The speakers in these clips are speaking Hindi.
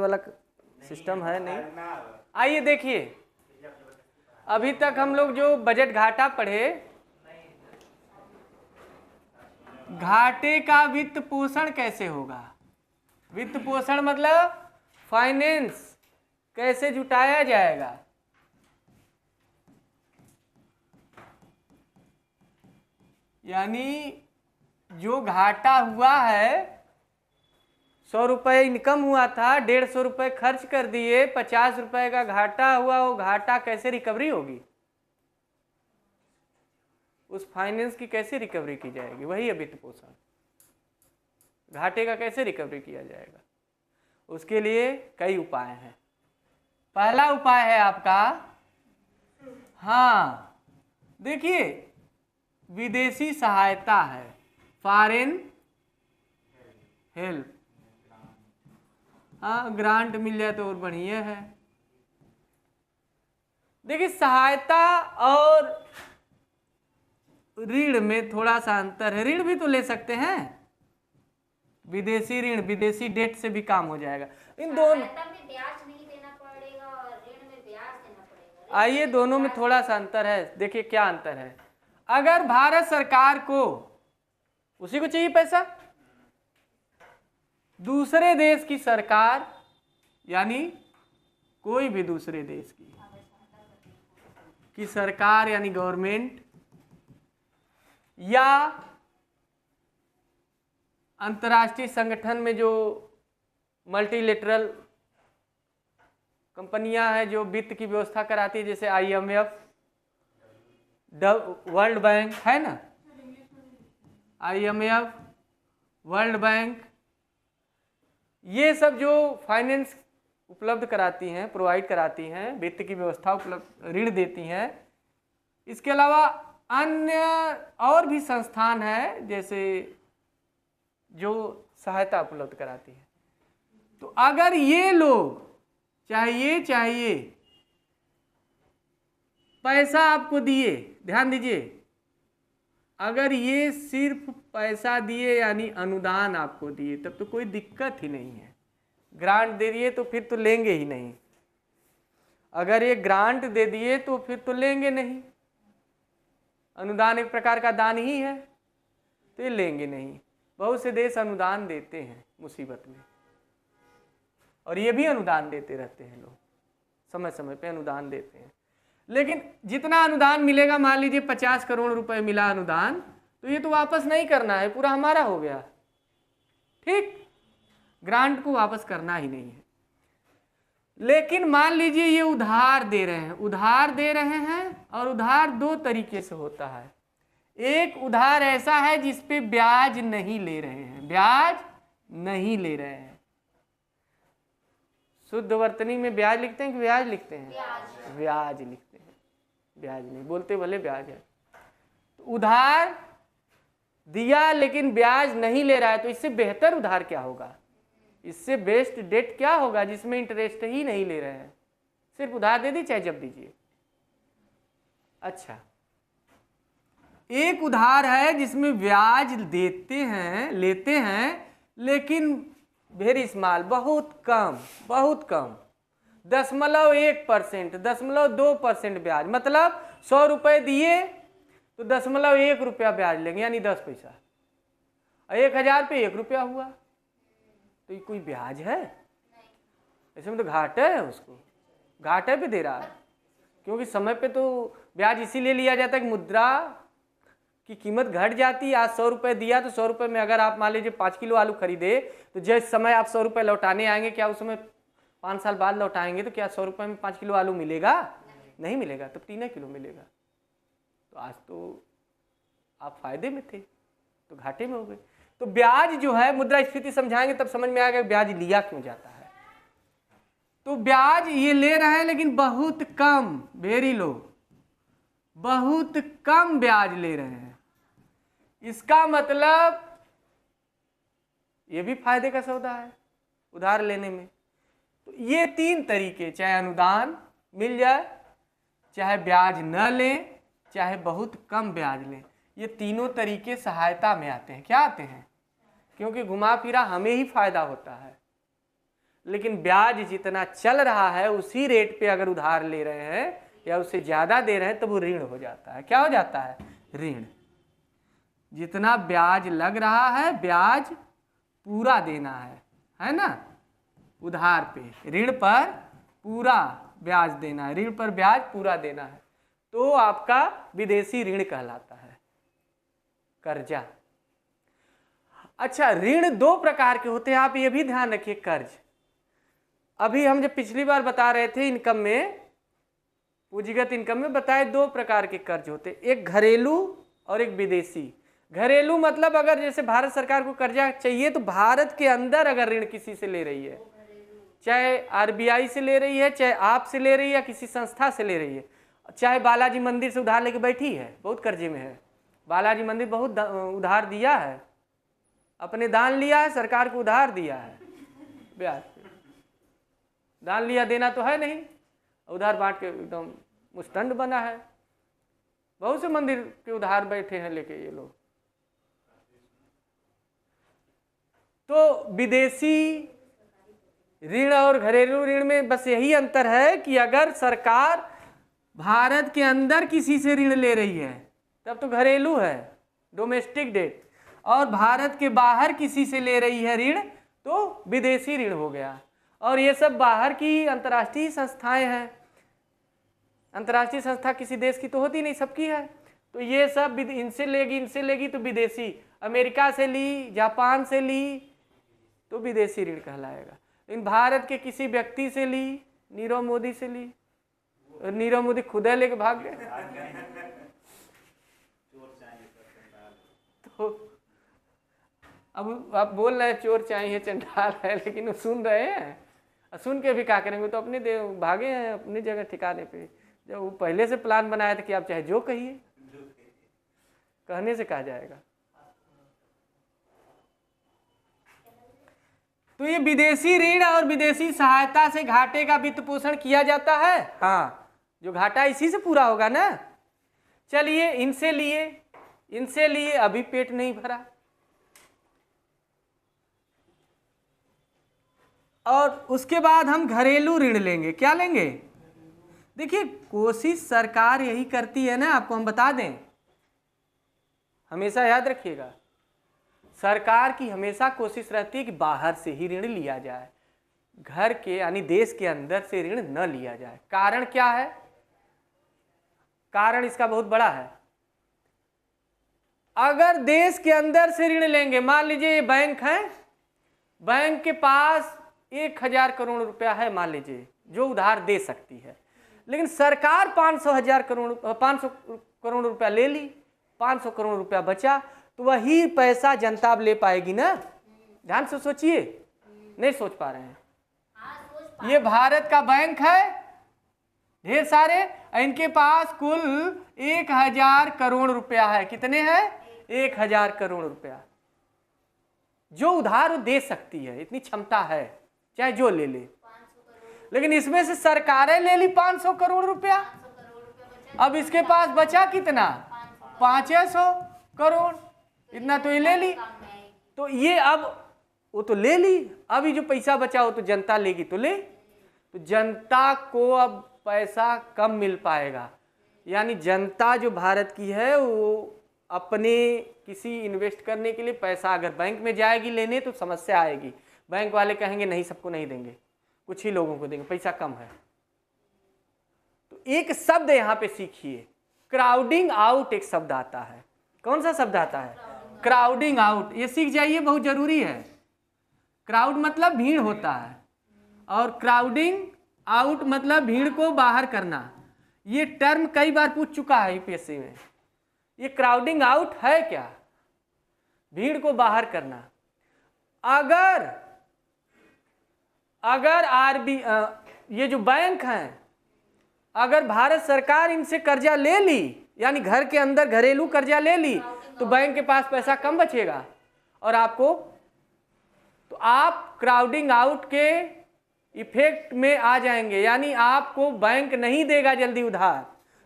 वाला सिस्टम है नहीं। आइए देखिए, अभी तक हम लोग जो बजट घाटा पढ़े, घाटे का वित्त पोषण कैसे होगा। वित्त पोषण मतलब फाइनेंस कैसे जुटाया जाएगा। यानी जो घाटा हुआ है, 100 रुपये इनकम हुआ था, 150 रुपये खर्च कर दिए, 50 रुपये का घाटा हुआ, वो घाटा कैसे रिकवरी होगी, उस फाइनेंस की कैसे रिकवरी की जाएगी, वही है वित्त पोषण। घाटे का कैसे रिकवरी किया जाएगा, उसके लिए कई उपाय हैं। पहला उपाय है आपका, हाँ देखिए, विदेशी सहायता है, फॉरेन हेल्प। हाँ, ग्रांट मिल जाए तो और बढ़िया है। देखिए, सहायता और ऋण में थोड़ा सा अंतर है। ऋण भी तो ले सकते हैं, विदेशी ऋण, विदेशी डेट से भी काम हो जाएगा। इन दोनों में ब्याज नहीं देना पड़ेगा और ऋण में ब्याज देना पड़ेगा। आइए, दोनों में थोड़ा सा अंतर है। देखिए क्या अंतर है। अगर भारत सरकार को, उसी को चाहिए पैसा, दूसरे देश की सरकार, यानी कोई भी दूसरे देश की सरकार यानी गवर्नमेंट, या अंतर्राष्ट्रीय संगठन में जो मल्टीलेटरल कंपनियां हैं जो वित्त की व्यवस्था कराती है, जैसे IMF, वर्ल्ड बैंक है ना, IMF, वर्ल्ड बैंक, ये सब जो फाइनेंस उपलब्ध कराती हैं, प्रोवाइड कराती हैं, वित्त की व्यवस्था उपलब्ध, ऋण देती हैं। इसके अलावा अन्य और भी संस्थान है जैसे जो सहायता उपलब्ध कराती है। तो अगर ये लोग चाहिए पैसा आपको दिए, ध्यान दीजिए, अगर ये सिर्फ पैसा दिए यानी अनुदान आपको दिए, तब तो कोई दिक्कत ही नहीं है। ग्रांट दे दिए तो फिर तो लेंगे ही नहीं। अगर ये ग्रांट दे दिए तो फिर तो लेंगे नहीं। अनुदान एक प्रकार का दान ही है, तो ये लेंगे नहीं। बहुत से देश अनुदान देते हैं मुसीबत में, और ये भी अनुदान देते रहते हैं, लोग समय समय पे अनुदान देते हैं। लेकिन जितना अनुदान मिलेगा, मान लीजिए 50 करोड़ रुपए मिला अनुदान, तो ये तो वापस नहीं करना है, पूरा हमारा हो गया, ठीक। ग्रांट को वापस करना ही नहीं है। लेकिन मान लीजिए ये उधार दे रहे हैं, और उधार दो तरीके से होता है। एक उधार ऐसा है जिस पे ब्याज नहीं ले रहे हैं, शुद्ध वर्तनी में ब्याज लिखते हैं कि ब्याज लिखते हैं? ब्याज लिखते हैं, ब्याज नहीं बोलते, भले ब्याज है। तो उधार दिया लेकिन ब्याज नहीं ले रहा है, तो इससे बेहतर उधार क्या होगा, इससे बेस्ट डेट क्या होगा जिसमें इंटरेस्ट ही नहीं ले रहे हैं, सिर्फ उधार दे दी चाहे जब दीजिए। अच्छा, एक उधार है जिसमें ब्याज देते हैं, लेते हैं, लेकिन वेरी स्मॉल, बहुत कम, 0.1%, 0.2% ब्याज। मतलब 100 रुपये दिए तो 0.1 रुपया ब्याज लेंगे, यानी 10 पैसा। 1000 पे 1 रुपया हुआ, तो ये कोई ब्याज है? इसमें तो घाटा है, उसको घाटे पे दे रहा है। क्योंकि समय पे तो ब्याज इसीलिए लिया जाता है कि मुद्रा की कीमत घट जाती है। आज 100 रुपये दिया तो 100 रुपये में अगर आप मान लीजिए 5 किलो आलू खरीदे, तो जिस समय आप 100 रुपये लौटाने आएंगे, क्या उस समय 5 साल बाद लौटाएंगे तो क्या 100 रुपये में 5 किलो आलू मिलेगा? नहीं मिलेगा, तब 3 किलो मिलेगा। तो आज तो आप फायदे में थे, तो घाटे में हो गए। तो ब्याज जो है, मुद्रास्फीति समझाएंगे तब समझ में आएगा ब्याज लिया क्यों जाता है। तो ब्याज ये ले रहे हैं लेकिन बहुत कम, वेरी लो, बहुत कम ब्याज ले रहे हैं। इसका मतलब ये भी फायदे का सौदा है उधार लेने में। तो ये 3 तरीके, चाहे अनुदान मिल जाए, चाहे ब्याज न लें, चाहे बहुत कम ब्याज लें, ये तीनों तरीके सहायता में आते हैं। क्या आते हैं? क्योंकि घुमा फिरा हमें ही फायदा होता है। लेकिन ब्याज जितना चल रहा है उसी रेट पे अगर उधार ले रहे हैं या उससे ज़्यादा दे रहे हैं तो वो ऋण हो जाता है। क्या हो जाता है? ऋण। जितना ब्याज लग रहा है ब्याज पूरा देना है ना, उधार पे ऋण पर पूरा ब्याज देना है, ऋण पर ब्याज पूरा देना है, तो आपका विदेशी ऋण कहलाता है, कर्जा। अच्छा, ऋण दो प्रकार के होते हैं, आप ये भी ध्यान रखिए। कर्ज, अभी हम जब पिछली बार बता रहे थे इनकम में, पूंजीगत इनकम में बताए दो प्रकार के कर्ज होते, एक घरेलू और एक विदेशी। घरेलू मतलब अगर जैसे भारत सरकार को कर्जा चाहिए तो भारत के अंदर अगर ऋण किसी से ले रही है, चाहे आरबीआई से ले रही है, चाहे आप से ले रही है, या किसी संस्था से ले रही है, चाहे बालाजी मंदिर से उधार लेके बैठी है, बहुत कर्जे में है, बालाजी मंदिर बहुत उधार दिया है, अपने दान लिया है, सरकार को उधार दिया है, ब्याज पे दान लिया, देना तो है नहीं, उधार बांट के एकदम मुस्तंड बना है। बहुत से मंदिर के उधार बैठे हैं लेके ये लोग। तो विदेशी ऋण और घरेलू ऋण में बस यही अंतर है कि अगर सरकार भारत के अंदर किसी से ऋण ले रही है तब तो घरेलू है, डोमेस्टिक डेट, और भारत के बाहर किसी से ले रही है ऋण तो विदेशी ऋण हो गया। और ये सब बाहर की अंतर्राष्ट्रीय संस्थाएं हैं, अंतर्राष्ट्रीय संस्था किसी देश की तो होती नहीं, सबकी है, तो ये सब इनसे लेगी तो विदेशी, अमेरिका से ली, जापान से ली तो विदेशी ऋण कहलाएगा। इन भारत के किसी व्यक्ति से ली, नीरव मोदी से ली, और नीरव मोदी खुद लेके भाग गए तो अब आप बोल रहे हैं चोर चाहिए, चंडाल है, लेकिन वो सुन रहे हैं, सुन के भी क्या करेंगे, तो अपने भागे हैं अपनी जगह ठिकाने पे। जब वो पहले से प्लान बनाया था कि आप चाहे जो कहिए, कहने से कहा जाएगा। तो ये विदेशी ऋण और विदेशी सहायता से घाटे का वित्त पोषण किया जाता है। हाँ, जो घाटा इसी से पूरा होगा ना। चलिए, इनसे लिए अभी पेट नहीं भरा, और उसके बाद हम घरेलू ऋण लेंगे। क्या लेंगे? देखिए, कोशिश सरकार यही करती है ना, आपको हम बता दें, हमेशा याद रखिएगा, सरकार की हमेशा कोशिश रहती है कि बाहर से ही ऋण लिया जाए, घर के यानी देश के अंदर से ऋण न लिया जाए। कारण क्या है? कारण इसका बहुत बड़ा है। अगर देश के अंदर से ऋण लेंगे, मान लीजिए ये बैंक है, बैंक के पास 1000 करोड़ रुपया है मान लीजिए, जो उधार दे सकती है, लेकिन सरकार 500 करोड़ रुपया ले ली, 500 करोड़ रुपया बचा, तो वही पैसा जनता अब ले पाएगी ना? ध्यान से सोचिए, नहीं सोच पा रहे हैं। ये भारत का बैंक है, ढेर सारे, इनके पास कुल 1000 करोड़ रुपया है। कितने हैं? 1000 करोड़ रुपया जो उधार वो दे सकती है, इतनी क्षमता है, चाहे जो ले ले। लेकिन इसमें से सरकारें ले ली 500 करोड़ रुपया, अब इसके पास बचा कितना? 500 करोड़, इतना तो ये ले ली। तो ये अब वो तो ले ली, अभी जो पैसा बचा वो तो जनता लेगी तो ले, तो जनता को अब पैसा कम मिल पाएगा। यानी जनता जो भारत की है वो अपने किसी इन्वेस्ट करने के लिए पैसा अगर बैंक में जाएगी लेने तो समस्या आएगी। बैंक वाले कहेंगे नहीं, सबको नहीं देंगे, कुछ ही लोगों को देंगे, पैसा कम है। तो एक शब्द यहाँ पे सीखिए, क्राउडिंग आउट एक शब्द आता है। कौन सा शब्द आता है? Crowding out. ये सीख जाइए, बहुत जरूरी है। क्राउड मतलब भीड़ होता है, और क्राउडिंग आउट मतलब भीड़ को बाहर करना। ये टर्म कई बार पूछ चुका है यूपीएससी में। ये क्राउडिंग आउट है क्या? भीड़ को बाहर करना। अगर ये जो बैंक हैं, अगर भारत सरकार इनसे कर्जा ले ली, यानी घर के अंदर घरेलू कर्जा ले ली, तो बैंक के पास पैसा कम बचेगा, और तो आप क्राउडिंग आउट के इफेक्ट में आ जाएंगे, यानी आपको बैंक नहीं देगा जल्दी उधार।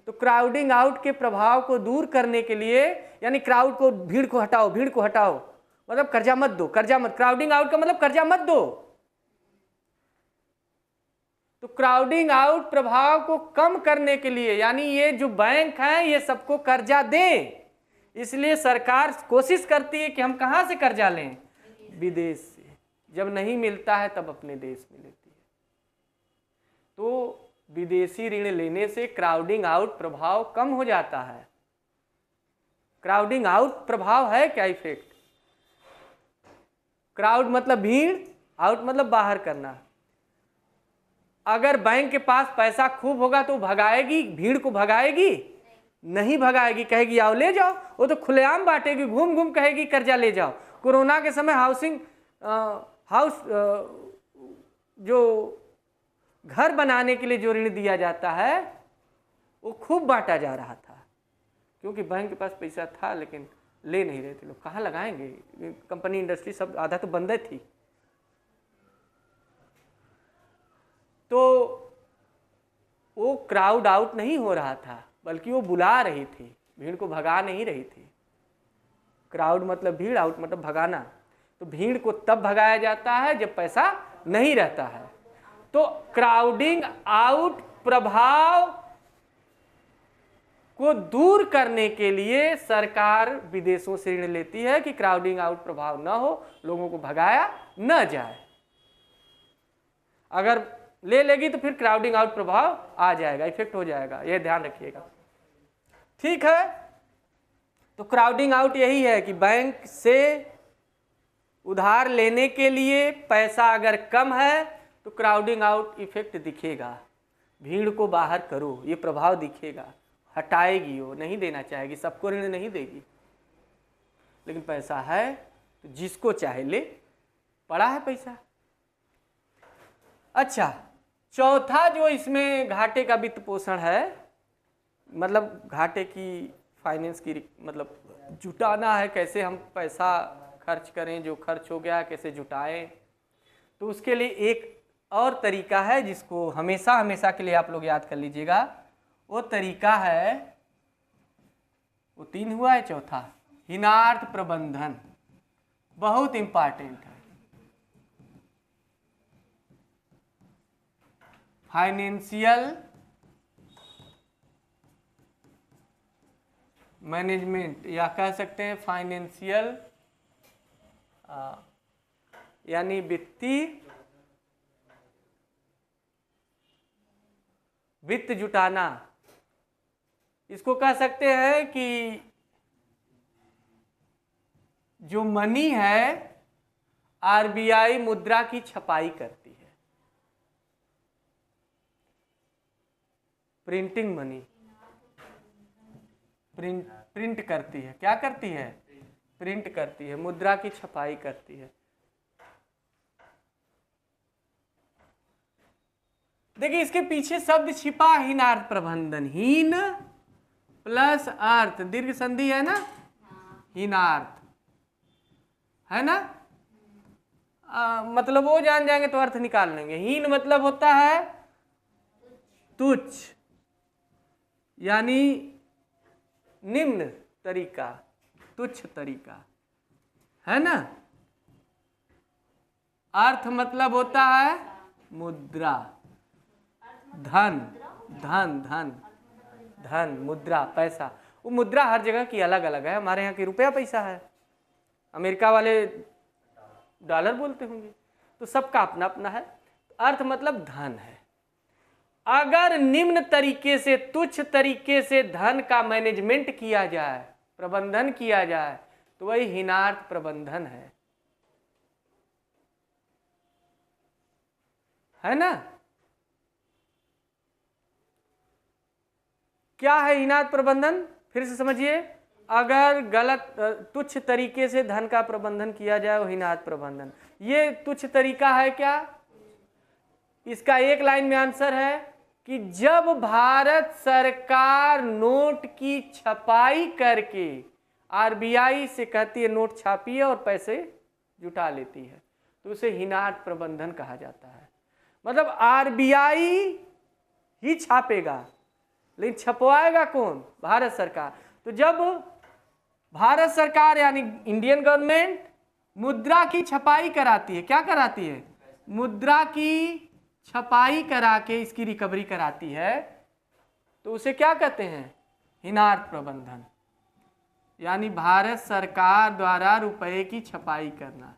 तो क्राउडिंग आउट के प्रभाव को दूर करने के लिए, यानी क्राउड को, भीड़ को हटाओ, मतलब कर्जा मत दो, क्राउडिंग आउट का मतलब कर्जा मत दो। तो क्राउडिंग आउट प्रभाव को कम करने के लिए, यानी ये जो बैंक हैं ये सबको कर्जा दें, इसलिए सरकार कोशिश करती है कि हम कहाँ से कर्जा लें, विदेश से। जब नहीं मिलता है तब अपने देश में लेती है। तो विदेशी ऋण लेने से क्राउडिंग आउट प्रभाव कम हो जाता है। क्राउडिंग आउट प्रभाव है क्या इफेक्ट? क्राउड मतलब भीड़, आउट मतलब बाहर करना। अगर बैंक के पास पैसा खूब होगा तो भगाएगी, भीड़ को भगाएगी? नहीं भगाएगी, कहेगी आओ ले जाओ। वो तो खुलेआम बांटेगी, घूम घूम कहेगी कर्जा ले जाओ। कोरोना के समय हाउस जो घर बनाने के लिए जो ऋण दिया जाता है वो खूब बांटा जा रहा था, क्योंकि बैंक के पास पैसा था लेकिन ले नहीं रहे थे लोग। कहाँ लगाएंगे? कंपनी इंडस्ट्री सब आधा तो बंद थी। तो वो क्राउड आउट नहीं हो रहा था, बल्कि वो बुला रही थी, भीड़ को भगा नहीं रही थी। क्राउड मतलब भीड़, आउट मतलब भगाना। तो भीड़ को तब भगाया जाता है जब पैसा नहीं रहता है। तो क्राउडिंग आउट प्रभाव को दूर करने के लिए सरकार विदेशों से ऋण लेती है कि क्राउडिंग आउट प्रभाव न हो, लोगों को भगाया न जाए। अगर ले लेगी तो फिर क्राउडिंग आउट प्रभाव आ जाएगा, इफेक्ट हो जाएगा, यह ध्यान रखिएगा। ठीक है, तो क्राउडिंग आउट यही है कि बैंक से उधार लेने के लिए पैसा अगर कम है तो क्राउडिंग आउट इफेक्ट दिखेगा, भीड़ को बाहर करो, ये प्रभाव दिखेगा, हटाएगी, वो नहीं देना चाहेगी, सबको ऋण नहीं देगी। लेकिन पैसा है तो जिसको चाहे ले, पड़ा है पैसा। अच्छा, चौथा जो इसमें घाटे का वित्त पोषण है, मतलब घाटे की फाइनेंस की, मतलब जुटाना है, कैसे हम पैसा खर्च करें, जो खर्च हो गया कैसे जुटाएं। तो उसके लिए एक और तरीका है जिसको हमेशा हमेशा के लिए आप लोग याद कर लीजिएगा। वो तरीका है, वो 3 हुआ है, चौथा हीनार्थ प्रबंधन, बहुत इंपॉर्टेंट है। फाइनेंशियल मैनेजमेंट, या कह सकते हैं फाइनेंशियल, यानी वित्त जुटाना। इसको कह सकते हैं कि जो मनी है आरबीआई मुद्रा की छपाई करती है, प्रिंटिंग मनी, प्रिंट करती है। क्या करती है? प्रिंट करती है, मुद्रा की छपाई करती है। देखिए इसके पीछे शब्द छिपा, हीनार्थ प्रबंधन, हीन प्लस अर्थ, दीर्घ संधि है ना, हीनार्थ है ना। मतलब वो जान जाएंगे तो अर्थ निकाल लेंगे। हीन मतलब होता है तुच्छ, यानी निम्न तरीका, तुच्छ तरीका, है ना। अर्थ मतलब होता है मुद्रा, धन, धन धन धन, मुद्रा, पैसा। वो मुद्रा हर जगह की अलग अलग है। हमारे यहाँ की रुपया पैसा है, अमेरिका वाले डॉलर बोलते होंगे, तो सबका अपना अपना है। अर्थ मतलब धन है। अगर निम्न तरीके से, तुच्छ तरीके से धन का मैनेजमेंट किया जाए, प्रबंधन किया जाए, तो वही हीनार्थ प्रबंधन है ना। क्या है हीनार्थ प्रबंधन? फिर से समझिए, अगर गलत तुच्छ तरीके से धन का प्रबंधन किया जाए वो हीनार्थ प्रबंधन। ये तुच्छ तरीका है क्या? इसका एक लाइन में आंसर है कि जब भारत सरकार नोट की छपाई करके आरबीआई से कहती है नोट छापिए और पैसे जुटा लेती है, तो उसे हीनार्थ प्रबंधन कहा जाता है। मतलब आरबीआई ही छापेगा, लेकिन छपवाएगा कौन? भारत सरकार। तो जब भारत सरकार यानी इंडियन गवर्नमेंट मुद्रा की छपाई कराती है, क्या कराती है? मुद्रा की छपाई करा के इसकी रिकवरी कराती है तो उसे क्या कहते हैं? हीनार्थ प्रबंधन, यानी भारत सरकार द्वारा रुपए की छपाई करना।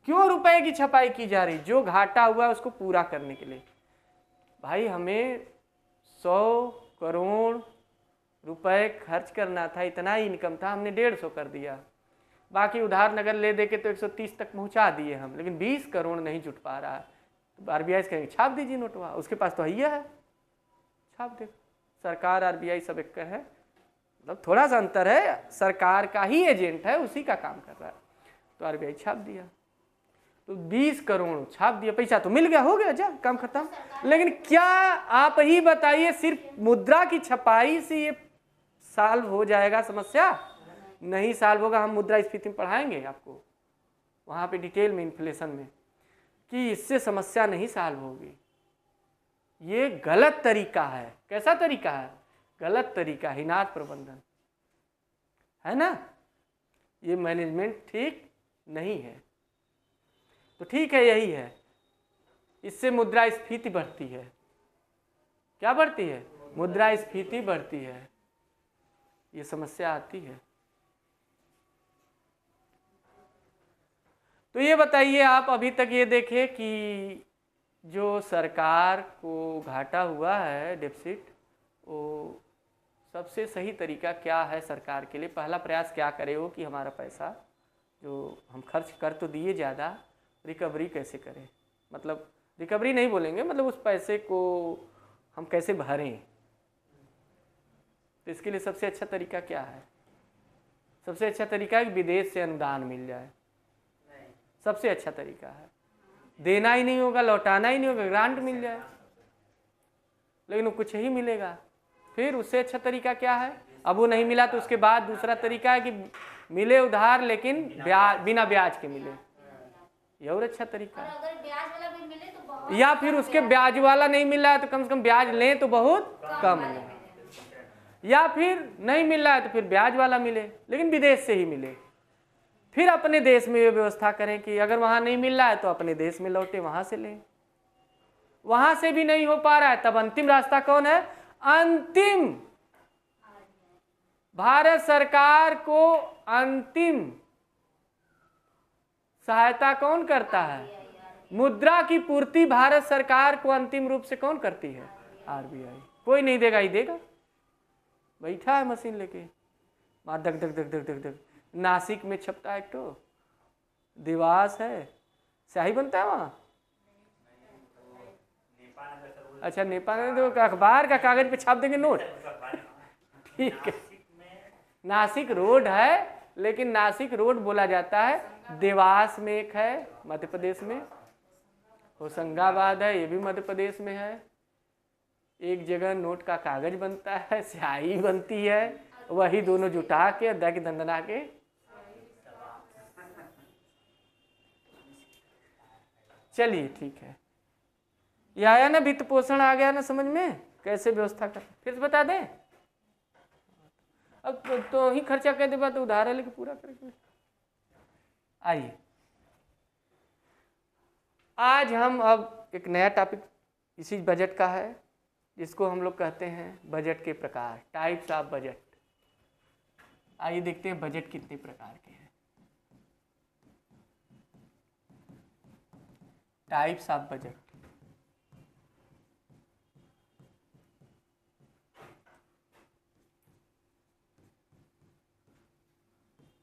क्यों रुपए की छपाई की जा रही? जो घाटा हुआ उसको पूरा करने के लिए। भाई हमें 100 करोड़ रुपए खर्च करना था, इतना ही इनकम था, हमने 150 कर दिया, बाकी उधार नगर ले दे के तो 130 तक पहुंचा दिए हम, लेकिन 20 करोड़ नहीं जुट पा रहा है। तो आरबीआई कहेंगे छाप दीजिए नोटवा, उसके पास तो है, छाप दे। सरकार आरबीआई सब एक है, मतलब थोड़ा सा अंतर है, सरकार का ही एजेंट है, उसी का काम कर रहा है। तो आरबीआई छाप दिया, तो 20 करोड़ छाप दिया, पैसा तो मिल गया, हो गया, जा काम खत्म। लेकिन क्या आप ही बताइए सिर्फ मुद्रा की छपाई से ये सॉल्व हो जाएगा समस्या? नहीं सॉल्व होगा। हम मुद्रास्फीति में पढ़ाएंगे आपको वहाँ पे डिटेल में, इन्फ्लेशन में, कि इससे समस्या नहीं सॉल्व होगी। ये गलत तरीका है। कैसा तरीका है? गलत तरीका, हीनार्थ प्रबंधन है ना, ये मैनेजमेंट ठीक नहीं है। तो ठीक है, यही है, इससे मुद्रास्फीति बढ़ती है। क्या बढ़ती है? मुद्रास्फीति बढ़ती है, ये समस्या आती है। तो ये बताइए आप अभी तक ये देखें कि जो सरकार को घाटा हुआ है, डेफिसिट, वो सबसे सही तरीका क्या है सरकार के लिए? पहला प्रयास क्या करे वो कि हमारा पैसा जो हम खर्च कर तो दिए ज़्यादा, रिकवरी कैसे करें? मतलब रिकवरी नहीं बोलेंगे, मतलब उस पैसे को हम कैसे भरें। तो इसके लिए सबसे अच्छा तरीका क्या है? सबसे अच्छा तरीका है कि विदेश से अनुदान मिल जाए, सबसे अच्छा तरीका है। देना ही नहीं होगा, लौटाना ही नहीं होगा, ग्रांट मिल जाए, लेकिन वो कुछ ही मिलेगा। फिर उससे अच्छा तरीका क्या है? अब वो नहीं मिला तो उसके बाद दूसरा तरीका है कि मिले उधार, लेकिन बिना ब्याज के मिले, ये और अच्छा तरीका है। अगर ब्याज वाला भी मिले तो बहुत, या फिर उसके ब्याज वाला नहीं मिल रहा है तो कम से कम ब्याज लें तो बहुत कम लें, या फिर नहीं मिल रहा है तो फिर ब्याज वाला मिले, लेकिन विदेश से ही मिले। फिर अपने देश में ये व्यवस्था करें कि अगर वहाँ नहीं मिल रहा है तो अपने देश में लौटे, वहाँ से लें। वहाँ से भी नहीं हो पा रहा है, तब अंतिम रास्ता कौन है? अंतिम भारत सरकार को अंतिम सहायता कौन करता है? मुद्रा की पूर्ति भारत सरकार को अंतिम रूप से कौन करती है? आरबीआई। कोई नहीं देगा, ही देगा, बैठा है मशीन लेके, वहाँ धक धक धक धक धक धक। नासिक में छपता है एक तो दिवास है, स्याही बनता है वहाँ। अच्छा, नेपाल में तो अखबार का कागज पे छाप देंगे नोट, ठीक है। नासिक रोड है, लेकिन नासिक रोड बोला जाता है। देवास में एक है मध्य प्रदेश में, होशंगाबाद है, ये भी मध्य प्रदेश में है। एक जगह नोट का कागज बनता है, स्याही बनती है, वही दोनों जुटा के दग दंदना के। चलिए ठीक है, ये आया ना, वित्त पोषण आ गया ना समझ में, कैसे व्यवस्था कर। फिर से बता दें, अब तो ही खर्चा कर दे बात, तो उधार है लेके पूरा करेंगे। आइए आज हम अब एक नया टॉपिक इसी बजट का है, जिसको हम लोग कहते हैं बजट के प्रकार, टाइप्स ऑफ बजट। आइए देखते हैं बजट कितने प्रकार के हैं। Types of budget.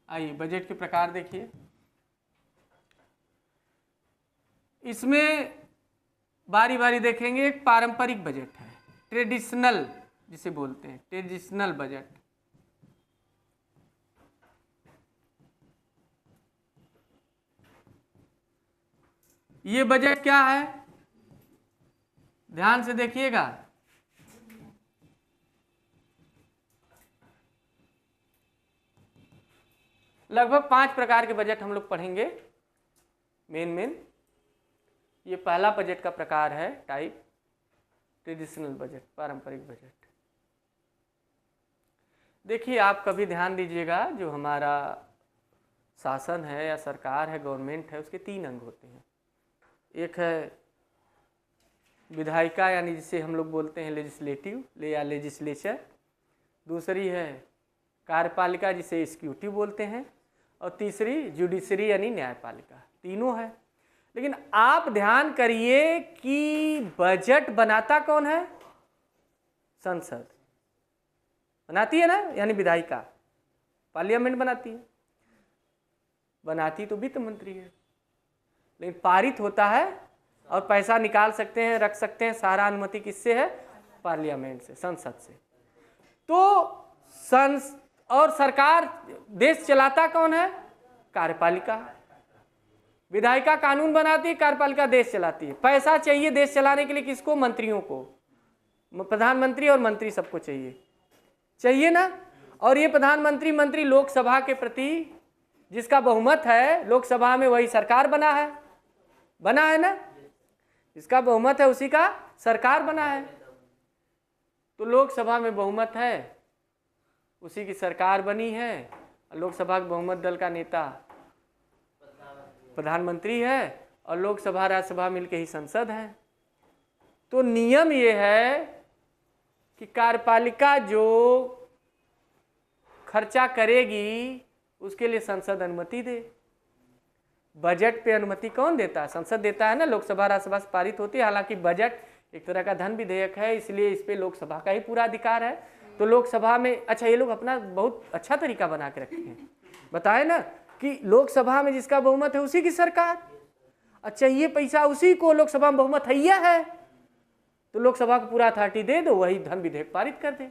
आइए बजट के प्रकार देखिए। इसमें बारी बारी देखेंगे। एक पारंपरिक बजट है, ट्रेडिशनल जिसे बोलते हैं, ट्रेडिशनल बजट। ये बजट क्या है, ध्यान से देखिएगा। लगभग 5 प्रकार के बजट हम लोग पढ़ेंगे मेन। ये पहला बजट का प्रकार है, टाइप ट्रेडिशनल बजट, पारंपरिक बजट। देखिए आप कभी ध्यान दीजिएगा, जो हमारा शासन है या सरकार है, गवर्नमेंट है, उसके 3 अंग होते हैं। एक है विधायिका यानी जिसे हम लोग बोलते हैं लेजिस्लेटिव या लेजिस्लेचर, दूसरी है कार्यपालिका जिसे एग्जीक्यूटिव बोलते हैं, और तीसरी जुडिशरी यानी न्यायपालिका। तीनों है। लेकिन आप ध्यान करिए कि बजट बनाता कौन है? संसद बनाती है ना, यानी विधायिका, पार्लियामेंट बनाती है। बनाती तो वित्त मंत्री है, लेकिन पारित होता है और पैसा निकाल सकते हैं, रख सकते हैं, सारा अनुमति किससे है? पार्लियामेंट से, संसद से। तो और सरकार, देश चलाता कौन है? कार्यपालिका। विधायिका कानून बनाती है, कार्यपालिका देश चलाती है। पैसा चाहिए देश चलाने के लिए किसको? मंत्रियों को, प्रधानमंत्री और मंत्री सबको चाहिए ना। और ये प्रधानमंत्री मंत्री लोकसभा के प्रति जिसका बहुमत है लोकसभा में, वही सरकार बना है ना। जिसका बहुमत है उसी का सरकार बना है। तो लोकसभा में बहुमत है, उसी की सरकार बनी है। लोकसभा के बहुमत दल का नेता प्रधानमंत्री है, और लोकसभा राज्यसभा मिलके ही संसद है। तो नियम ये है कि कार्यपालिका जो खर्चा करेगी उसके लिए संसद अनुमति दे। बजट पे अनुमति कौन देता है? संसद देता है ना। लोकसभा राज्यसभा से पारित होती है। हालांकि बजट एक तरह का धन विधेयक है, इसलिए इस पे लोकसभा का ही पूरा अधिकार है। तो लोकसभा में, अच्छा, ये लोग अपना बहुत अच्छा तरीका बना के रखे हैं। बताए ना कि लोकसभा में जिसका बहुमत है उसी की सरकार। अच्छा, ये पैसा उसी को, लोकसभा में बहुमत है तो लोकसभा को पूरा अथॉरिटी दे दो, वही धन विधेयक पारित कर दे।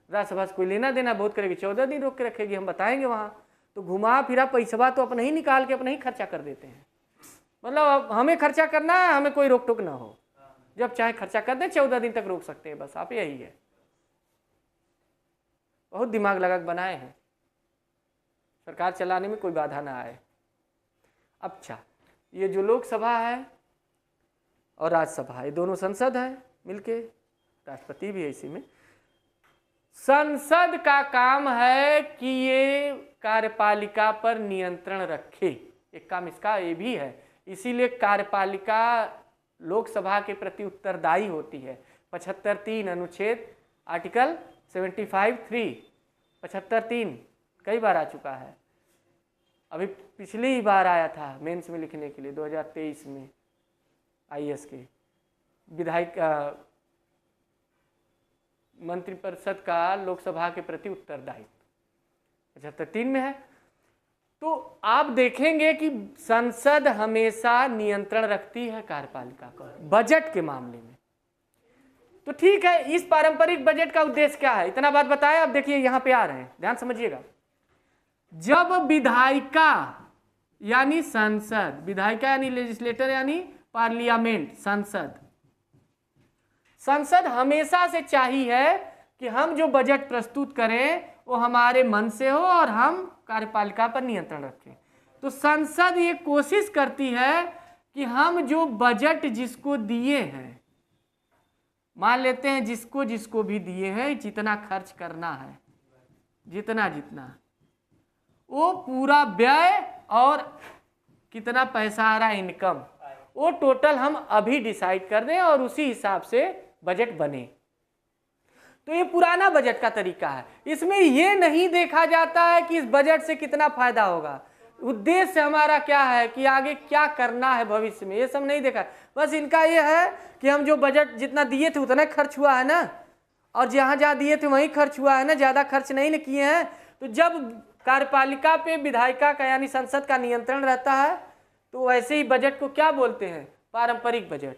राज्यसभा से कोई लेना देना बहुत करेगी, 14 दिन रोक के रखेगी, हम बताएंगे वहाँ। तो घुमा फिरा पैसा तो अपना ही निकाल के अपना ही खर्चा कर देते हैं। मतलब हमें खर्चा करना है, हमें कोई रोक टोक ना हो, जब चाहे खर्चा कर दें, 14 दिन तक रोक सकते हैं, बस। आप यही है, बहुत दिमाग लगा के बनाए हैं, सरकार चलाने में कोई बाधा ना आए। अच्छा, ये जो लोकसभा है और राज्यसभा, ये दोनों संसद है मिलके, राष्ट्रपति भी है इसी में। संसद का काम है कि ये कार्यपालिका पर नियंत्रण रखे, एक काम इसका ये भी है। इसीलिए कार्यपालिका लोकसभा के प्रति उत्तरदायी होती है। 75(3) अनुच्छेद आर्टिकल 75(3) 75(3) कई बार आ चुका है। अभी पिछली ही बार आया था मेंस में लिखने के लिए 2023 में IAS के विधायक मंत्रिपरिषद का लोकसभा के प्रति उत्तरदायित्व 75(3) में है। तो आप देखेंगे कि संसद हमेशा नियंत्रण रखती है कार्यपालिका का बजट के मामले में। तो ठीक है, इस पारंपरिक बजट का उद्देश्य क्या है, इतना बात बताया। अब देखिए यहां पे आ रहे हैं, ध्यान समझिएगा। जब विधायिका यानी संसद, विधायिका यानी लेजिस्लेटर यानी पार्लियामेंट, संसद हमेशा से चाहिए कि हम जो बजट प्रस्तुत करें वो हमारे मन से हो और हम कार्यपालिका पर नियंत्रण रखें। तो संसद ये कोशिश करती है कि हम जो बजट जिसको दिए हैं, मान लेते हैं जिसको भी दिए हैं, जितना खर्च करना है, जितना वो पूरा व्यय और कितना पैसा आ रहा है इनकम, वो टोटल हम अभी डिसाइड कर दें और उसी हिसाब से बजट बने। तो ये पुराना बजट का तरीका है। इसमें ये नहीं देखा जाता है कि इस बजट से कितना फायदा होगा, उद्देश्य हमारा क्या है, कि आगे क्या करना है भविष्य में, ये सब नहीं देखा। बस इनका ये है कि हम जो बजट जितना दिए थे उतना खर्च हुआ है ना, और जहाँ जहाँ दिए थे वहीं खर्च हुआ है ना, ज़्यादा खर्च नहीं किए हैं। तो जब कार्यपालिका पे विधायिका का यानी संसद का नियंत्रण रहता है, तो वैसे ही बजट को क्या बोलते हैं, पारंपरिक बजट।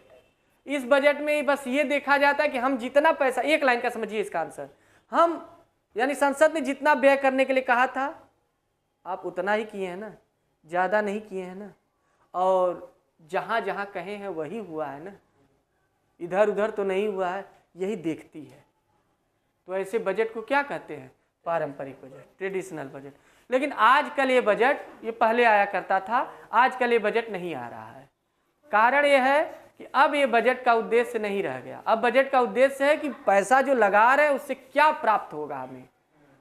इस बजट में बस ये देखा जाता है कि हम जितना पैसा, एक लाइन का समझिए इसका आंसर, हम यानी संसद ने जितना व्यय करने के लिए कहा था आप उतना ही किए हैं ना, ज़्यादा नहीं किए हैं ना, और जहाँ जहाँ कहे हैं वही हुआ है ना, इधर उधर तो नहीं हुआ है, यही देखती है। तो ऐसे बजट को क्या कहते हैं, पारंपरिक बजट, ट्रेडिशनल बजट। लेकिन आजकल ये बजट, ये पहले आया करता था, आजकल ये बजट नहीं आ रहा है। कारण ये है कि अब ये बजट का उद्देश्य नहीं रह गया। अब बजट का उद्देश्य है कि पैसा जो लगा रहे हैं उससे क्या प्राप्त होगा हमें,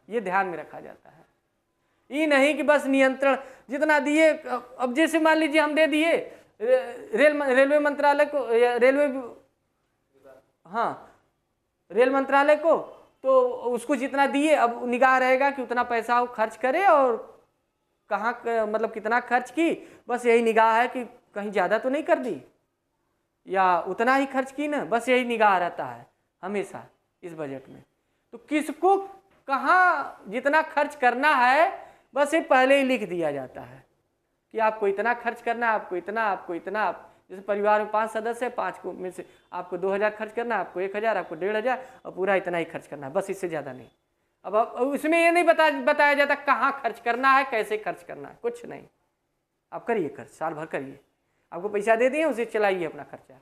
ये ध्यान में रखा जाता है। ये नहीं कि बस नियंत्रण जितना दिए, अब जैसे मान लीजिए हम दे दिए रेलवे मंत्रालय को, रेलवे हाँ रेल मंत्रालय को, तो उसको जितना दिए अब निगाह रहेगा कि उतना पैसा वो खर्च करे और कहाँ मतलब कितना खर्च की, बस यही निगाह है कि कहीं ज़्यादा तो नहीं कर दी या उतना ही खर्च की ना, बस यही निगाह रहता है हमेशा इस बजट में। तो किसको कहाँ जितना खर्च करना है बस ये पहले ही लिख दिया जाता है कि आपको इतना खर्च करना है, आपको इतना। जैसे परिवार में 5 सदस्य है, 5 को में से आपको 2000 खर्च करना है, आपको 1000, आपको 1500 और पूरा इतना ही खर्च करना है, बस इससे ज़्यादा नहीं। अब इसमें ये नहीं बताया जाता कहाँ खर्च करना है, कैसे खर्च करना है, कुछ नहीं। आप करिए खर्च, साल भर करिए, आपको पैसा दे दिए उसे चलाइए अपना खर्चा।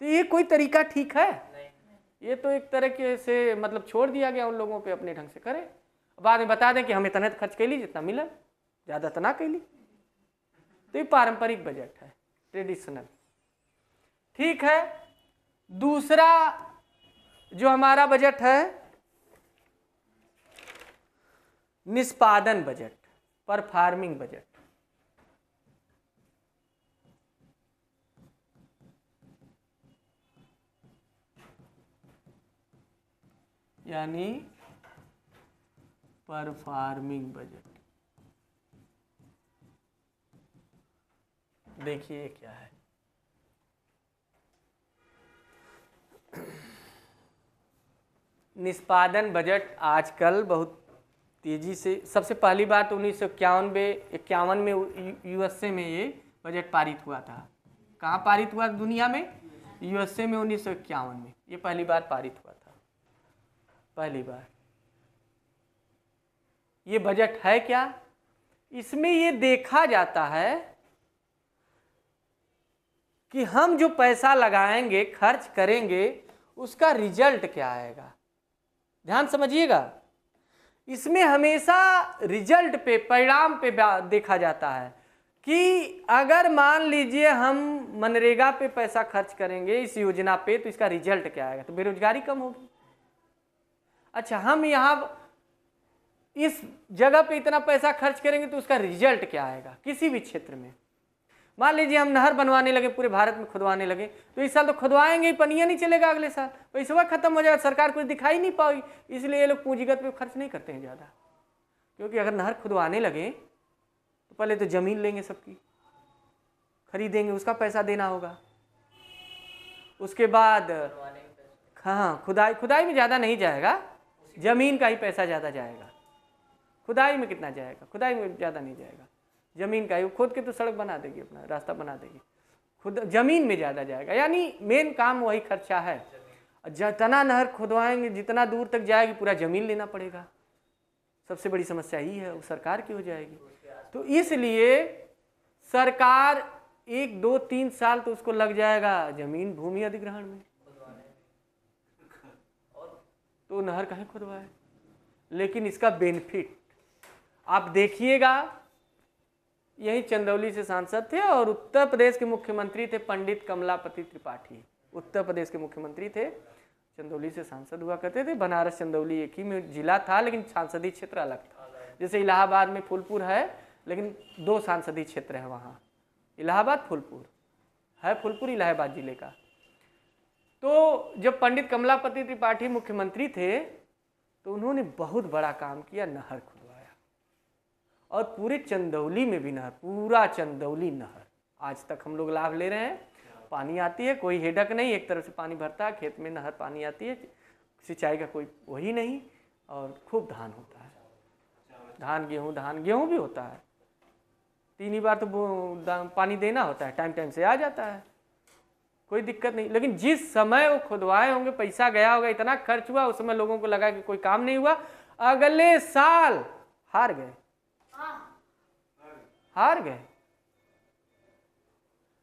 तो ये कोई तरीका ठीक है? ये तो एक तरह से मतलब छोड़ दिया गया उन लोगों पे, अपने ढंग से करें, बाद में बता दें कि हम इतना खर्च कैली जितना मिला, ज़्यादा तो ना कैली। तो ये पारंपरिक बजट है, ट्रेडिशनल। ठीक है, दूसरा जो हमारा बजट है निष्पादन बजट, परफॉर्मिंग बजट। यानी परफॉर्मिंग बजट। देखिए क्या है, निष्पादन बजट आजकल बहुत तेजी से, सबसे पहली बात 1951 में यूएसए में ये बजट पारित हुआ था। कहाँ पारित हुआ दुनिया में? यूएसए में 1951 में ये पहली बार पारित हुआ था, पहली बार। ये बजट है क्या? इसमें ये देखा जाता है कि हम जो पैसा लगाएंगे, खर्च करेंगे, उसका रिजल्ट क्या आएगा। ध्यान समझिएगा, इसमें हमेशा रिजल्ट पे, परिणाम पे देखा जाता है कि अगर मान लीजिए हम मनरेगा पे पैसा खर्च करेंगे इस योजना पे, तो इसका रिजल्ट क्या आएगा? तो बेरोजगारी कम होगी। अच्छा, हम यहाँ इस जगह पे इतना पैसा खर्च करेंगे तो उसका रिजल्ट क्या आएगा किसी भी क्षेत्र में। मान लीजिए हम नहर बनवाने लगे, पूरे भारत में खुदवाने लगे, तो इस साल तो खुदवाएंगे ही, पनिया नहीं चलेगा, अगले साल पैसा खत्म हो जाएगा, सरकार कुछ दिखाई नहीं पाएगी। इसलिए ये लोग पूंजीगत पे खर्च नहीं करते हैं ज़्यादा, क्योंकि अगर नहर खुदवाने लगे तो पहले तो ज़मीन लेंगे, सबकी खरीदेंगे, उसका पैसा देना होगा। उसके बाद हाँ, खुदाई में ज़्यादा नहीं जाएगा, ज़मीन का ही पैसा ज़्यादा जाएगा। खुदाई में कितना जाएगा? खुदाई में ज़्यादा नहीं जाएगा, ज़मीन का ही। वो खोद के तो सड़क बना देगी, अपना रास्ता बना देगी, खुद ज़मीन में ज़्यादा जाएगा। यानी मेन काम वही खर्चा है। जितना नहर खुदवाएंगे, जितना दूर तक जाएगी, पूरा ज़मीन लेना पड़ेगा। सबसे बड़ी समस्या ही है, वो सरकार की हो जाएगी। तो इसलिए सरकार 1, 2, 3 साल तो उसको लग जाएगा ज़मीन भूमि अधिग्रहण में, तो नहर कहीं खुदवाए। लेकिन इसका बेनिफिट आप देखिएगा, यही चंदौली से सांसद थे और उत्तर प्रदेश के मुख्यमंत्री थे पंडित कमलापति त्रिपाठी। उत्तर प्रदेश के मुख्यमंत्री थे, चंदौली से सांसद हुआ करते थे। बनारस चंदौली एक ही में जिला था, लेकिन सांसदीय क्षेत्र अलग था। जैसे इलाहाबाद में फूलपुर है, लेकिन 2 सांसदीय क्षेत्र है वहाँ, इलाहाबाद फूलपुर है, फूलपुर इलाहाबाद जिले का। तो जब पंडित कमलापति त्रिपाठी मुख्यमंत्री थे तो उन्होंने बहुत बड़ा काम किया, नहर खुदवाया। और पूरे चंदौली में भी नहर, पूरा चंदौली नहर आज तक हम लोग लाभ ले रहे हैं। पानी आती है, कोई हेडक नहीं, एक तरफ से पानी भरता है, खेत में नहर पानी आती है, सिंचाई का कोई वही नहीं, और खूब धान होता है, धान गेहूँ भी होता है। 3 ही बार तो पानी देना होता है, टाइम से आ जाता है, कोई दिक्कत नहीं। लेकिन जिस समय वो खुदवाए होंगे, पैसा गया होगा, इतना खर्च हुआ, उस समय लोगों को लगा कि कोई काम नहीं हुआ, अगले साल हार गए।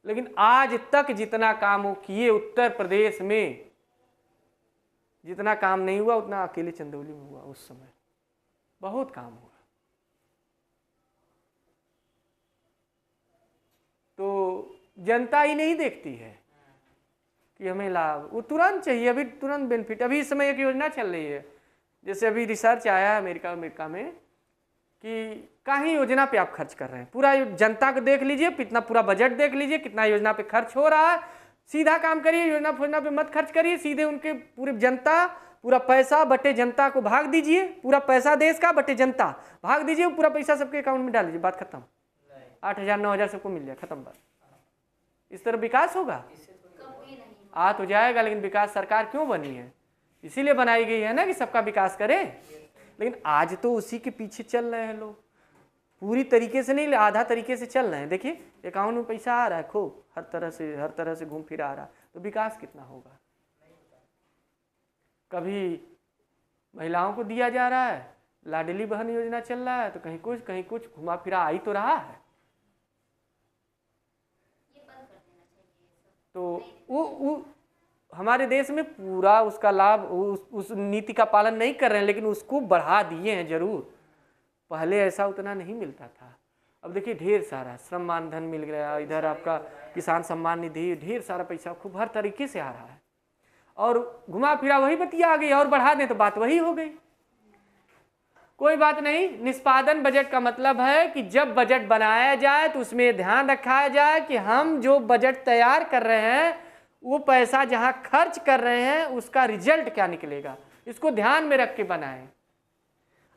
लेकिन आज तक जितना काम वो किए उत्तर प्रदेश में, जितना काम नहीं हुआ उतना अकेले चंदौली में हुआ। उस समय बहुत काम हुआ। तो जनता ही नहीं देखती है कि हमें लाभ, वो तुरंत चाहिए, अभी तुरंत बेनिफिट। अभी इस समय एक योजना चल रही है, जैसे अभी रिसर्च आया है अमेरिका में कि कहीं योजना पे आप खर्च कर रहे हैं, पूरा जनता को देख लीजिए, कितना पूरा बजट देख लीजिए, कितना योजना पे खर्च हो रहा है, सीधा काम करिए, योजना फोजना पे मत खर्च करिए, सीधे उनके पूरे जनता, पूरा पैसा बटे जनता को भाग दीजिए, पूरा पैसा देश का बटे जनता भाग दीजिए, पूरा पैसा सबके अकाउंट में डाल दीजिए, बात खत्म। 8,000 9,000 सबको मिल जाए, खत्म बात। इस तरह विकास होगा? आ तो जाएगा, लेकिन विकास सरकार क्यों बनी है? इसीलिए बनाई गई है ना कि सबका विकास करे। लेकिन आज तो उसी के पीछे चल रहे हैं लोग, पूरी तरीके से नहीं, आधा तरीके से चल रहे हैं। देखिए अकाउंट में पैसा आ रहा है खूब, हर तरह से घूम फिर आ रहा है, तो विकास कितना होगा? कभी महिलाओं को दिया जा रहा है, लाडली बहन योजना चल रहा है, तो कहीं कुछ घुमा फिरा आ ही तो रहा है। तो वो हमारे देश में पूरा उसका लाभ, उस नीति का पालन नहीं कर रहे हैं, लेकिन उसको बढ़ा दिए हैं जरूर। पहले ऐसा उतना नहीं मिलता था, अब देखिए ढेर सारा श्रम मानधन मिल गया, इधर आपका किसान सम्मान निधि, ढेर सारा पैसा खूब हर तरीके से आ रहा है, और घुमा फिरा वही बतिया आ गई, और बढ़ा दें तो बात वही हो गई। कोई बात नहीं, निष्पादन बजट का मतलब है कि जब बजट बनाया जाए तो उसमें ध्यान रखा जाए कि हम जो बजट तैयार कर रहे हैं वो पैसा जहां खर्च कर रहे हैं उसका रिजल्ट क्या निकलेगा, इसको ध्यान में रख के बनाएं।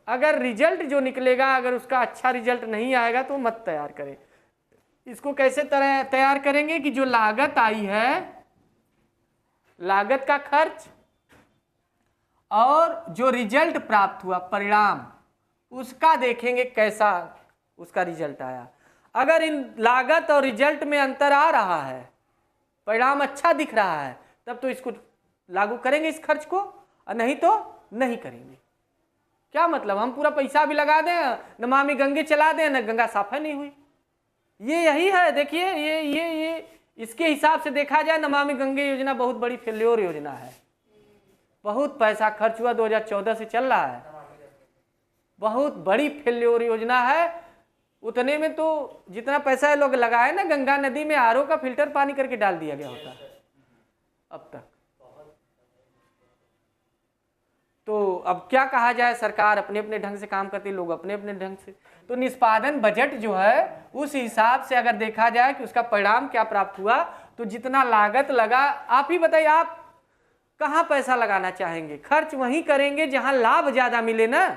अगर रिजल्ट जो निकलेगा, अगर उसका अच्छा रिजल्ट नहीं आएगा तो मत तैयार करें। इसको कैसे तैयार करेंगे कि जो लागत आई है, लागत का खर्च, और जो रिजल्ट प्राप्त हुआ परिणाम, उसका देखेंगे कैसा उसका रिजल्ट आया। अगर इन लागत और रिजल्ट में अंतर आ रहा है, परिणाम अच्छा दिख रहा है, तब तो इसको लागू करेंगे इस खर्च को, और नहीं तो नहीं करेंगे। क्या मतलब, हम पूरा पैसा भी लगा दें, नमामि गंगे चला दें, न गंगा साफ नहीं हुई। ये यही है, देखिए ये इसके हिसाब से देखा जाए नमामि गंगे योजना बहुत बड़ी फेल्योर योजना है। बहुत पैसा खर्च हुआ, 2014 से चल रहा है, बहुत बड़ी फेल्योर योजना है। उतने में तो जितना पैसा लोग लगाए ना, गंगा नदी में आरओ का फिल्टर पानी करके डाल दिया गया होता अब तक। तो अब क्या कहा जाए, सरकार अपने अपने ढंग से काम करती, लोग अपने अपने ढंग से। तो निष्पादन बजट जो है उस हिसाब से अगर देखा जाए कि उसका परिणाम क्या प्राप्त हुआ, तो जितना लागत लगा, आप ही बताइए आप कहाँ पैसा लगाना चाहेंगे? खर्च वहीं करेंगे जहां लाभ ज्यादा मिले ना,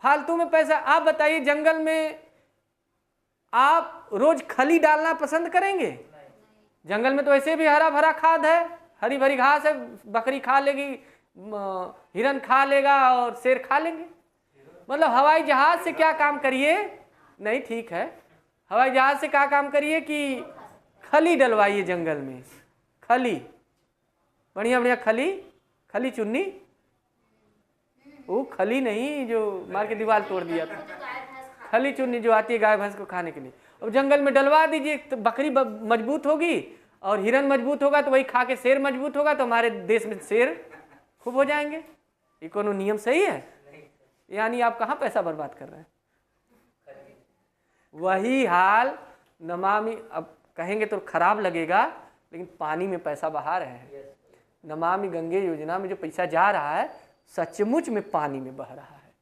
फालतू में पैसा। आप बताइए जंगल में आप रोज खली डालना पसंद करेंगे? जंगल में तो ऐसे भी हरा भरा खाद है, हरी भरी घास है, बकरी खा लेगी, हिरन खा लेगा और शेर खा लेंगे। मतलब हवाई जहाज से क्या काम करिए, नहीं ठीक है, हवाई जहाज से क्या काम करिए कि खली डलवाइए जंगल में, खली बढ़िया बढ़िया खली चुन्नी, वो खली नहीं जो मार के दीवार तोड़ दिया था, खली चुन्नी जो आती है गाय भैंस को खाने के लिए। अब जंगल में डलवा दीजिए तो बकरी मजबूत होगी और हिरन मजबूत होगा, तो वही खा के शेर मजबूत होगा, तो हमारे देश में शेर खूब हो जाएंगे। ये कोनो नियम सही है? यानी आप कहाँ पैसा बर्बाद कर रहे हैं? वही हाल नमामि, अब कहेंगे तो खराब लगेगा, लेकिन पानी में पैसा बहा रहे हैं। नमामि गंगे योजना में जो पैसा जा रहा है सचमुच में पानी में बह रहा है।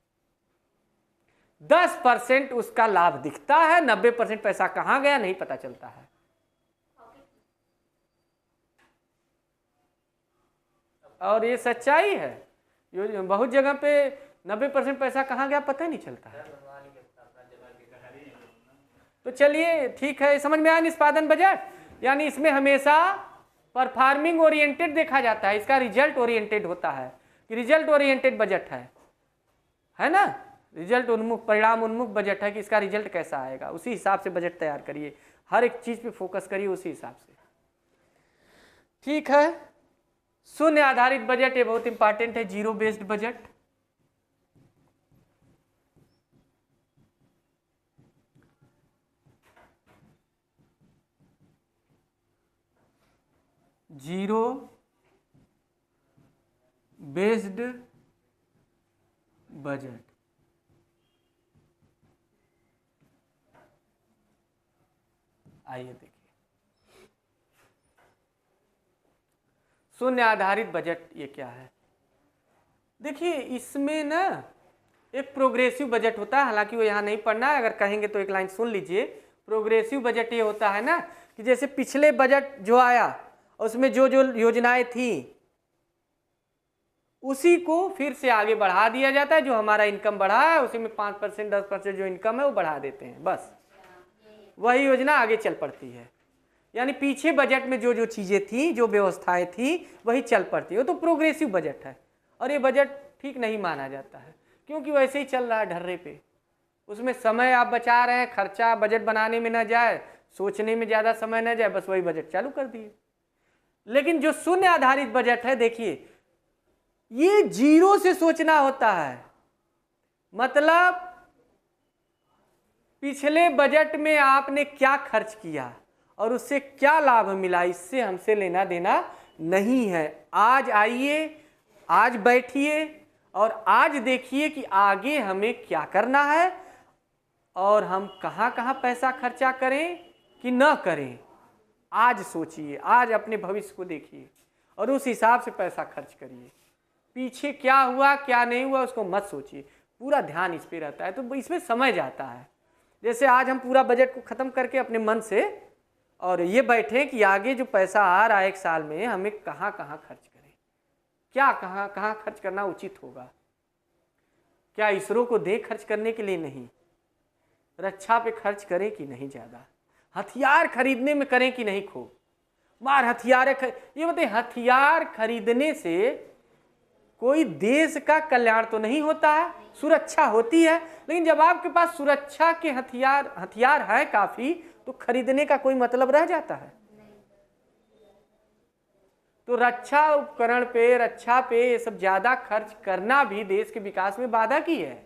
10% उसका लाभ दिखता है, 90% पैसा कहां गया नहीं पता चलता है। और ये सच्चाई है, बहुत जगह पे 90% पैसा कहां गया पता ही नहीं चलता है। तो चलिए ठीक है, समझ में आया निष्पादन बजट, यानी इसमें हमेशा परफॉर्मिंग ओरिएंटेड देखा जाता है, इसका रिजल्ट ओरिएंटेड होता है कि रिजल्ट ओरिएंटेड बजट है ना, रिजल्ट उन्मुख, परिणाम उन्मुख बजट है कि इसका रिजल्ट कैसा आएगा, उसी हिसाब से बजट तैयार करिए, हर एक चीज पे फोकस करिए उसी हिसाब से। ठीक है, शून्य आधारित बजट ये बहुत इंपॉर्टेंट है, zero based budget. Zero based budget आइए देखिए, शून्य आधारित बजट ये क्या है। देखिए इसमें ना एक प्रोग्रेसिव बजट होता है, हालांकि वो यहाँ नहीं पढ़ना है, अगर कहेंगे तो एक लाइन सुन लीजिए। प्रोग्रेसिव बजट ये होता है ना कि जैसे पिछले बजट जो आया उसमें जो जो योजनाएं थी उसी को फिर से आगे बढ़ा दिया जाता है। जो हमारा इनकम बढ़ा है उसी में 5% 10% जो इनकम है वो बढ़ा देते हैं, बस वही योजना आगे चल पड़ती है। यानी पीछे बजट में जो जो चीज़ें थी, जो व्यवस्थाएं थी, वही चल पड़ती है। वो तो प्रोग्रेसिव बजट है और ये बजट ठीक नहीं माना जाता है, क्योंकि वैसे ही चल रहा है ढर्रे पे। उसमें समय आप बचा रहे हैं, खर्चा बजट बनाने में न जाए, सोचने में ज़्यादा समय न जाए, बस वही बजट चालू कर दिए। लेकिन जो शून्य आधारित बजट है, देखिए ये जीरो से सोचना होता है। मतलब पिछले बजट में आपने क्या खर्च किया और उससे क्या लाभ मिला, इससे हमसे लेना देना नहीं है। आज आइए, आज बैठिए और आज देखिए कि आगे हमें क्या करना है और हम कहाँ कहाँ पैसा खर्चा करें कि न करें। आज सोचिए, आज अपने भविष्य को देखिए और उस हिसाब से पैसा खर्च करिए। पीछे क्या हुआ क्या नहीं हुआ उसको मत सोचिए, पूरा ध्यान इस पे रहता है, तो इसमें समय जाता है। जैसे आज हम पूरा बजट को ख़त्म करके अपने मन से और ये बैठे कि आगे जो पैसा आ रहा है एक साल में हमें कहाँ कहाँ खर्च करें, क्या कहाँ कहाँ खर्च करना उचित होगा। क्या इसरो को दे खर्च करने के लिए? नहीं। रक्षा पे खर्च करें कि नहीं ज़्यादा, हथियार खरीदने में करें कि नहीं खूब मार हथियार ये बताइए, हथियार खरीदने से कोई देश का कल्याण तो नहीं होता है, सुरक्षा होती है, लेकिन जब आपके पास सुरक्षा के हथियार है काफ़ी, तो खरीदने का कोई मतलब रह जाता है? तो रक्षा उपकरण पे, रक्षा पे ये सब ज़्यादा खर्च करना भी देश के विकास में बाधा की है।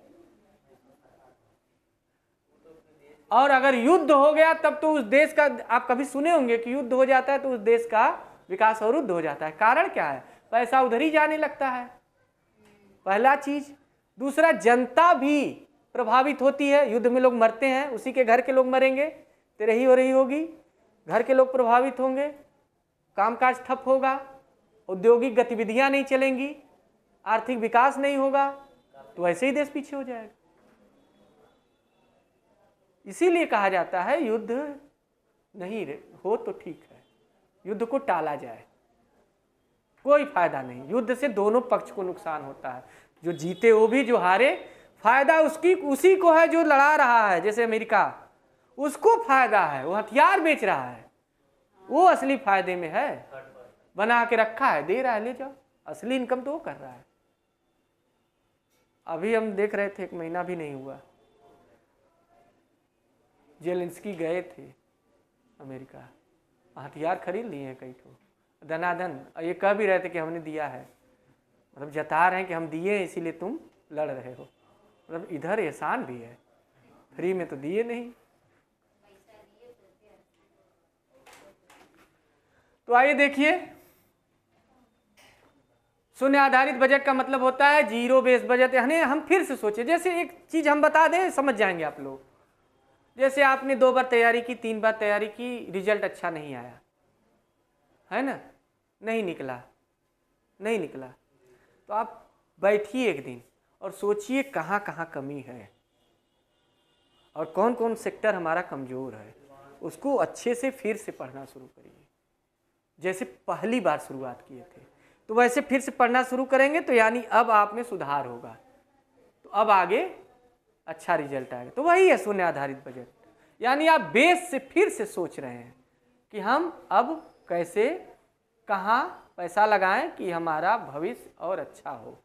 और अगर युद्ध हो गया तब तो उस देश का, आप कभी सुने होंगे कि युद्ध हो जाता है तो उस देश का विकास अवरुद्ध हो जाता है। कारण क्या है? पैसा उधर ही जाने लगता है, पहला चीज। दूसरा, जनता भी प्रभावित होती है। युद्ध में लोग मरते हैं, उसी के घर के लोग मरेंगे, तेरही हो रही होगी, घर के लोग प्रभावित होंगे, कामकाज ठप होगा, औद्योगिक गतिविधियां नहीं चलेंगी, आर्थिक विकास नहीं होगा, तो ऐसे ही देश पीछे हो जाएगा। इसीलिए कहा जाता है युद्ध नहीं हो तो ठीक है, युद्ध को टाला जाए, कोई फायदा नहीं। युद्ध से दोनों पक्ष को नुकसान होता है, जो जीते वो भी, जो हारे। फायदा उसी को है जो लड़ा रहा है, जैसे अमेरिका, उसको फायदा है, वो हथियार बेच रहा है, वो असली फायदे में है, बना के रखा है, दे रहा है, ले जाओ, असली इनकम तो वो कर रहा है। अभी हम देख रहे थे, 1 महीना भी नहीं हुआ, जेलेंस्की गए थे अमेरिका, हथियार खरीद लिए हैं कई ठो दनादन, और ये कह भी रहे थे कि हमने दिया है, मतलब जता रहे हैं कि हम दिए हैं इसीलिए तुम लड़ रहे हो। मतलब इधर एहसान भी है, फ्री में तो दिए नहीं। तो आइए देखिए, शून्य आधारित बजट का मतलब होता है जीरो बेस बजट। यानी हम फिर से सोचे, जैसे एक चीज हम बता दें, समझ जाएंगे आप लोग। जैसे आपने 2 बार तैयारी की, 3 बार तैयारी की, रिजल्ट अच्छा नहीं आया, है ना, नहीं निकला, तो आप बैठिए एक दिन और सोचिए कहाँ कहाँ कमी है और कौन कौन सेक्टर हमारा कमज़ोर है, उसको अच्छे से फिर से पढ़ना शुरू करिए। जैसे पहली बार शुरुआत किए थे, तो वैसे फिर से पढ़ना शुरू करेंगे, तो यानी अब आप में सुधार होगा, तो अब आगे अच्छा रिजल्ट आएगा। तो वही है शून्य आधारित बजट, यानी आप बेस से फिर से सोच रहे हैं कि हम अब कैसे, कहाँ पैसा लगाएं कि हमारा भविष्य और अच्छा हो।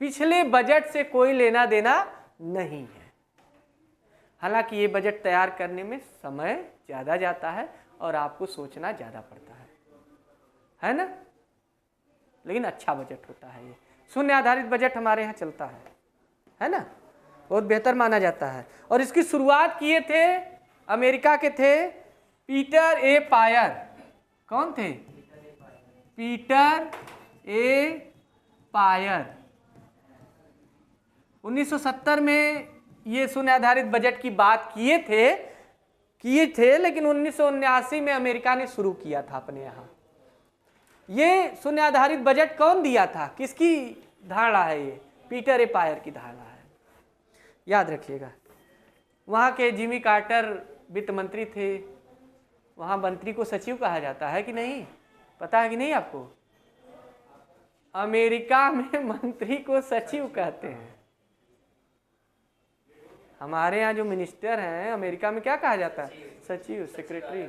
पिछले बजट से कोई लेना देना नहीं है। हालांकि ये बजट तैयार करने में समय ज़्यादा जाता है और आपको सोचना ज़्यादा पड़ता है ना, लेकिन अच्छा बजट होता है ये। शून्य आधारित बजट हमारे यहाँ चलता है ना, बहुत बेहतर माना जाता है। और इसकी शुरुआत किए थे, अमेरिका के थे पीटर ए पायर। कौन थे? पीटर ए पायर। 1970 में ये शून्य आधारित बजट की बात किए थे, लेकिन 1979 में अमेरिका ने शुरू किया था अपने यहाँ। ये शून्य आधारित बजट कौन दिया था, किसकी धारणा है? ये पीटर ए पायर की धारणा है, याद रखिएगा। वहाँ के जिमी कार्टर वित्त मंत्री थे, वहाँ मंत्री को सचिव कहा जाता है कि नहीं? पता है कि नहीं आपको? अमेरिका में मंत्री को सचिव कहते हैं। हमारे यहाँ जो मिनिस्टर हैं अमेरिका में क्या कहा जाता है? सचिव, सेक्रेटरी।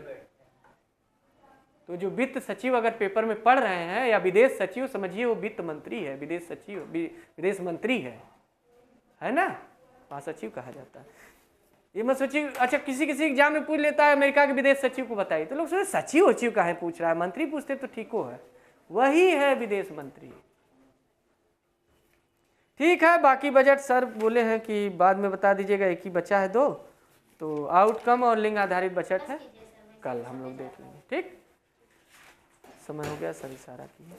तो जो वित्त सचिव अगर पेपर में पढ़ रहे हैं या विदेश सचिव, समझिए वो वित्त मंत्री है, विदेश सचिव विदेश मंत्री है ना, वहाँ सचिव कहा जाता है। ये मत सोचिए, अच्छा किसी एग्जाम में पूछ लेता है अमेरिका के विदेश सचिव को बताइए, तो लोग सोचे सचिव वचिव काहे पूछ रहा है, मंत्री पूछते तो ठीक हो है, वही है विदेश मंत्री। ठीक है, बाकी बजट सर बोले हैं कि बाद में बता दीजिएगा, एक ही बचा है 2, तो आउटकम और लिंग आधारित बजट है, कल हम लोग देख लेंगे। ठीक, समय हो गया सर, इशारा किए।